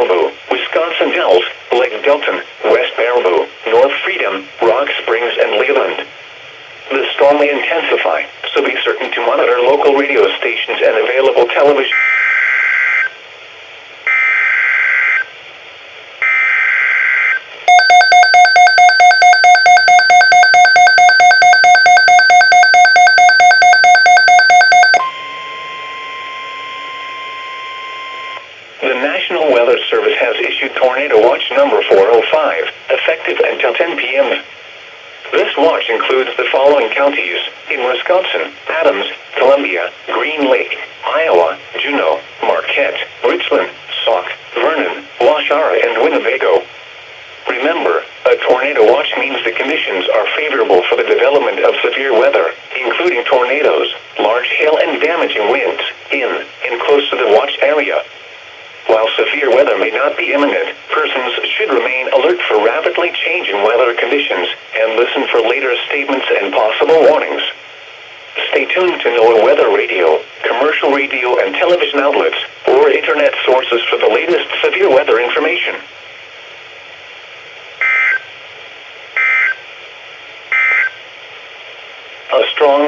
Baraboo, Wisconsin Dells, Lake Delton, West Baraboo, North Freedom, Rock Springs, and Leland. The storm may intensify, so be certain to monitor local radio stations and available television. The National Weather Service has issued Tornado Watch number 405, effective until 10 p.m. This watch includes the following counties in Wisconsin: Adams, Columbia, Green Lake, Iowa, Juneau, Marquette, Richland, Sauk, Vernon, Waushara, and Winnebago. Remember, a tornado watch means the conditions are favorable for the development of severe weather, including tornadoes, large hail, and damaging winds, in and close to the watch area. While severe weather may not be imminent, persons should remain alert for rapidly changing weather conditions and listen for later statements and possible warnings. Stay tuned to NOAA weather radio, commercial radio and television outlets, or internet sources for the latest severe weather information.